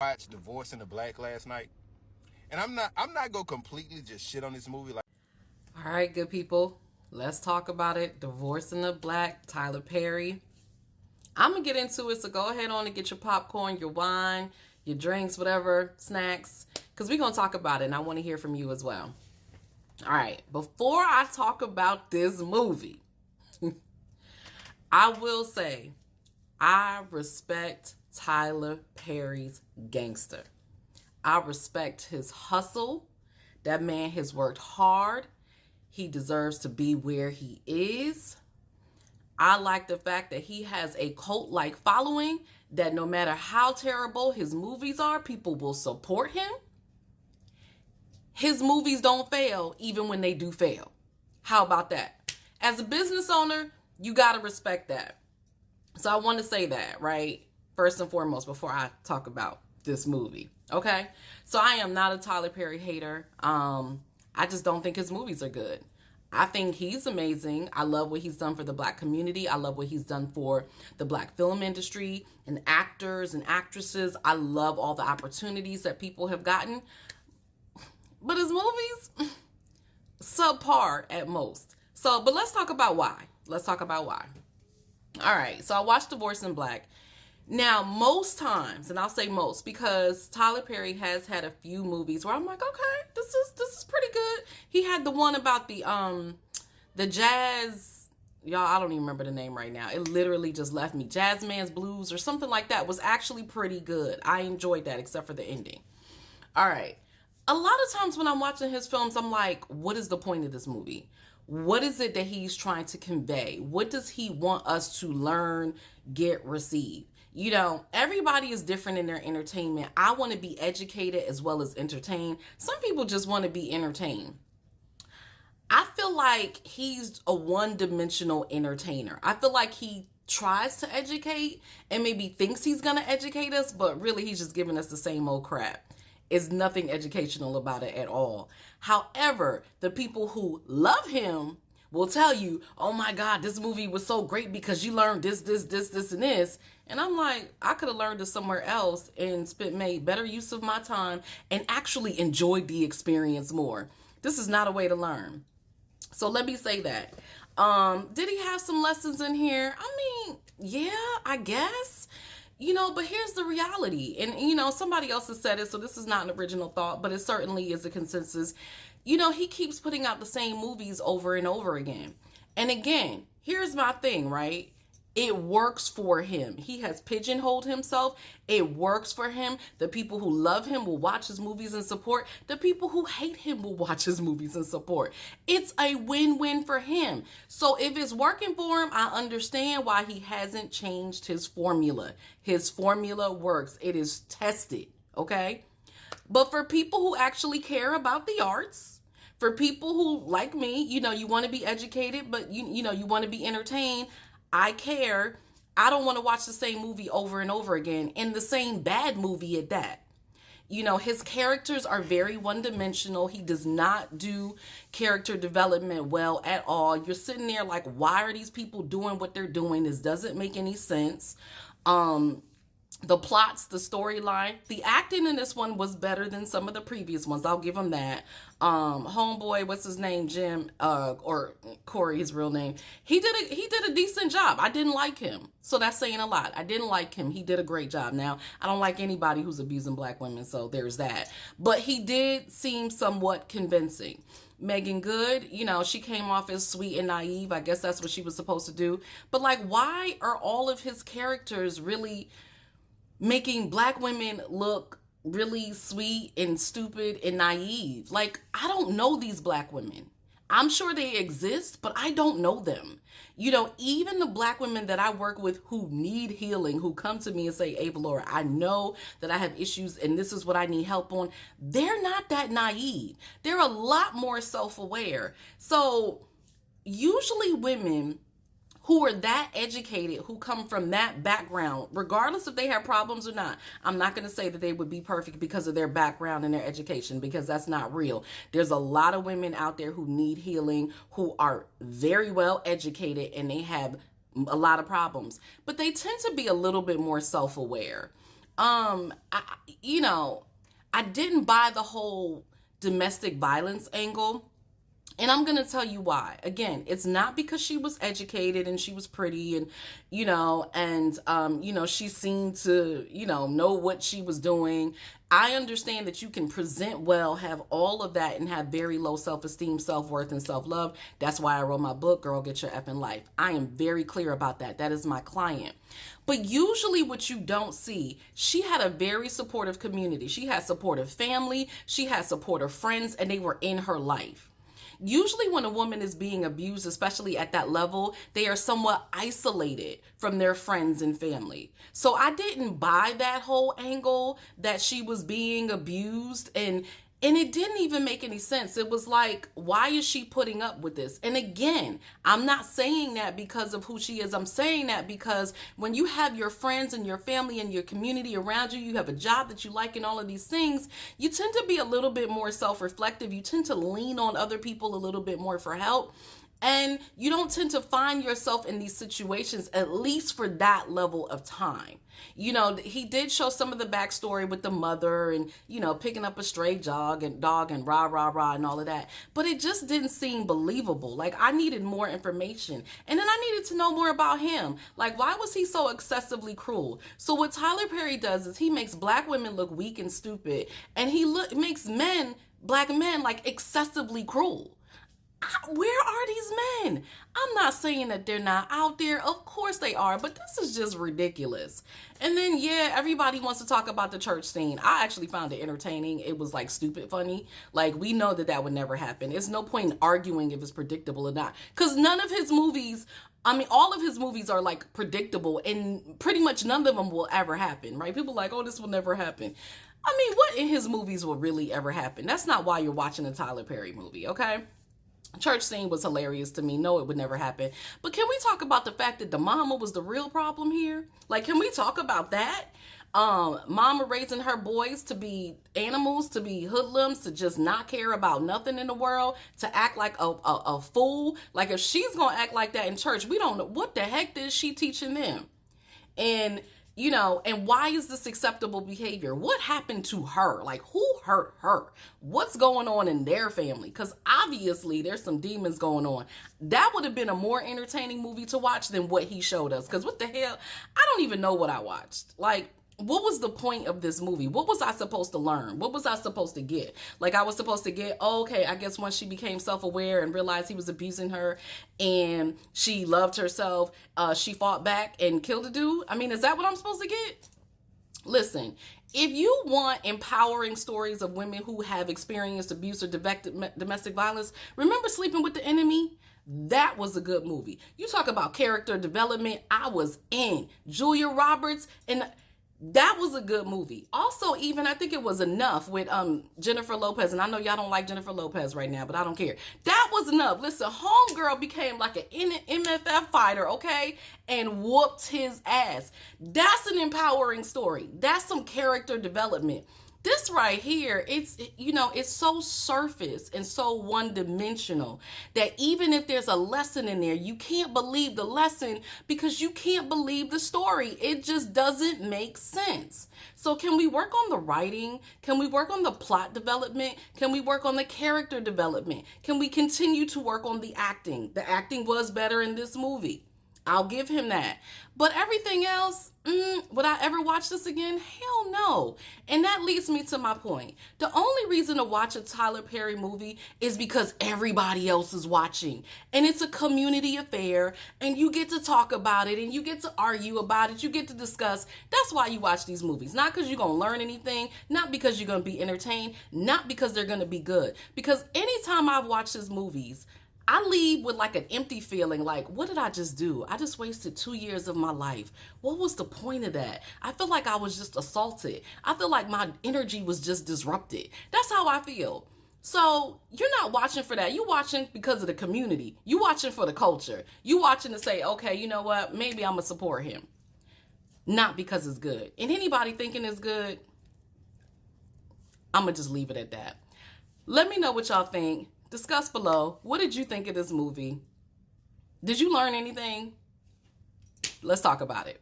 Watched Divorce in the Black last night, and I'm not gonna completely just shit on this movie. Like, All right, good people, let's talk about it. Divorce in the Black, Tyler Perry. I'm gonna get into it, so go ahead on and get your popcorn, your wine, your drinks, whatever, snacks, because we're gonna talk about it, and I want to hear from you as well. All right, before I talk about this movie, I will say I respect Tyler Perry's gangster. I respect his hustle. That man has worked hard. He deserves to be where he is. I like the fact that he has a cult-like following, that no matter how terrible his movies are, people will support him. His movies don't fail even when they do fail. How about that? As a business owner, you got to respect that. So I want to say that, right? First and foremost, before I talk about this movie. Okay? So I am not a Tyler Perry hater. I just don't think his movies are good. I think he's amazing. I love what he's done for the Black community. I love what he's done for the Black film industry and actors and actresses. I love all the opportunities that people have gotten. But his movies, subpar at most. But let's talk about why. All right, so I watched Divorce in Black. Now, most times, and I'll say most, because Tyler Perry has had a few movies where I'm like, okay, this is pretty good. He had the one about the jazz, y'all, I don't even remember the name right now. It literally just left me. Jazz Man's Blues or something like that was actually pretty good. I enjoyed that, except for the ending. All right. A lot of times when I'm watching his films, I'm like, what is the point of this movie? What is it that he's trying to convey? What does he want us to learn, get, receive? You know, everybody is different in their entertainment. I want to be educated as well as entertained. Some people just want to be entertained. I feel like he's a one-dimensional entertainer. I feel like he tries to educate and maybe thinks he's going to educate us, but really he's just giving us the same old crap. Is nothing educational about it at all. However, the people who love him will tell you, oh my God, this movie was so great because you learned this, and this. And I'm like, I could have learned this somewhere else and made better use of my time and actually enjoyed the experience more. This is not a way to learn. So let me say that. Did he have some lessons in here? I mean, yeah, I guess. You know, but here's the reality. And, you know, somebody else has said it, so this is not an original thought, but it certainly is a consensus. You know, he keeps putting out the same movies over and over again. And again, here's my thing, right? It works for him. He has pigeonholed himself. It works for him. The people who love him will watch his movies and support. The people who hate him will watch his movies and support. It's a win-win for him. So if it's working for him, I understand why he hasn't changed his formula. His formula works. It is tested, okay? But for people who actually care about the arts, for people who, like me, you know, you want to be educated, but you know, you want to be entertained, I care. I don't want to watch the same movie over and over again, and the same bad movie at that. You know, his characters are very one-dimensional. He does not do character development well at all. You're sitting there like, why are these people doing what they're doing? This doesn't make any sense. The plots, the storyline, the acting in this one was better than some of the previous ones. I'll give him that. Homeboy, what's his name? Jim, or Corey, his real name. He did a decent job. I didn't like him. So that's saying a lot. I didn't like him. He did a great job. Now, I don't like anybody who's abusing Black women, so there's that. But he did seem somewhat convincing. Megan Good, you know, she came off as sweet and naive. I guess that's what she was supposed to do. But like, why are all of his characters really making Black women look really sweet and stupid and naive? Like, I don't know these Black women. I'm sure they exist, but I don't know them. You know, even the Black women that I work with who need healing, who come to me and say, Avalaura, I know that I have issues and this is what I need help on. They're not that naive. They're a lot more self-aware. So usually women who are that educated, who come from that background, regardless if they have problems or not. I'm not going to say that they would be perfect because of their background and their education, because that's not real. There's a lot of women out there who need healing, who are very well educated, and they have a lot of problems. But they tend to be a little bit more self-aware. I, you know, I didn't buy the whole domestic violence angle. And I'm going to tell you why. Again, it's not because she was educated and she was pretty and, she seemed to, know what she was doing. I understand that you can present well, have all of that, and have very low self-esteem, self-worth, and self-love. That's why I wrote my book, Girl, Get Your Effing Life. I am very clear about that. That is my client. But usually what you don't see, she had a very supportive community. She had supportive family. She had supportive friends, and they were in her life. Usually when a woman is being abused, especially at that level, they are somewhat isolated from their friends and family. So I didn't buy that whole angle that she was being abused, and it didn't even make any sense. It was like, why is she putting up with this? And again, I'm not saying that because of who she is. I'm saying that because when you have your friends and your family and your community around you, you have a job that you like and all of these things, you tend to be a little bit more self-reflective. You tend to lean on other people a little bit more for help. And you don't tend to find yourself in these situations, at least for that level of time. He did show some of the backstory with the mother and, picking up a stray dog and rah, rah, rah and all of that. But it just didn't seem believable. Like, I needed more information. And then I needed to know more about him. Like, why was he so excessively cruel? So what Tyler Perry does is he makes black women look weak and stupid. And he makes black men, like, excessively cruel. Where are these men? I'm not saying that they're not out there. Of course they are, but this is just ridiculous. And then, everybody wants to talk about the church scene. I actually found it entertaining. It was like stupid funny. Like, we know that would never happen. It's no point in arguing if it's predictable or not. Because none of his movies, all of his movies are like predictable, and pretty much none of them will ever happen, right? People are like, oh, this will never happen. What in his movies will really ever happen? That's not why you're watching a Tyler Perry movie, okay? Church scene was hilarious to me. No, it would never happen. But can we talk about the fact that the mama was the real problem here? Like, can we talk about that? Mama raising her boys to be animals, to be hoodlums, to just not care about nothing in the world, to act like a fool. Like, if she's going to act like that in church, we don't know what the heck is she teaching them. And and why is this acceptable behavior? What happened to her? Like, who hurt her? What's going on in their family? Because obviously there's some demons going on. That would have been a more entertaining movie to watch than what he showed us. Because what the hell? I don't even know what I watched. Like, what was the point of this movie? What was I supposed to learn? What was I supposed to get? Like, I was supposed to get, I guess once she became self-aware and realized he was abusing her and she loved herself, she fought back and killed a dude. Is that what I'm supposed to get? Listen, if you want empowering stories of women who have experienced abuse or domestic violence, remember Sleeping with the Enemy? That was a good movie. You talk about character development. I was in. Julia Roberts, and that was a good movie. Also, even I think it was Enough with Jennifer Lopez. And I know y'all don't like Jennifer Lopez right now, but I don't care. That was enough. Listen, Homegirl became like an MFF fighter, okay? And whooped his ass. That's an empowering story. That's some character development. This right here, it's so surface and so one-dimensional that even if there's a lesson in there, you can't believe the lesson because you can't believe the story. It just doesn't make sense. So can we work on the writing? Can we work on the plot development? Can we work on the character development? Can we continue to work on the acting? The acting was better in this movie. I'll give him that. But everything else, would I ever watch this again? Hell no. And that leads me to my point. The only reason to watch a Tyler Perry movie is because everybody else is watching. And it's a community affair. And you get to talk about it. And you get to argue about it. You get to discuss. That's why you watch these movies. Not because you're going to learn anything. Not because you're going to be entertained. Not because they're going to be good. Because anytime I've watched these movies, I leave with like an empty feeling like, what did I just do? I just wasted 2 years of my life. What was the point of that? I feel like I was just assaulted. I feel like my energy was just disrupted. That's how I feel. So you're not watching for that. You're watching because of the community. You're watching for the culture. You're watching to say, okay, you know what? Maybe I'm going to support him. Not because it's good. And anybody thinking it's good, I'm going to just leave it at that. Let me know what y'all think. Discuss below. What did you think of this movie? Did you learn anything? Let's talk about it.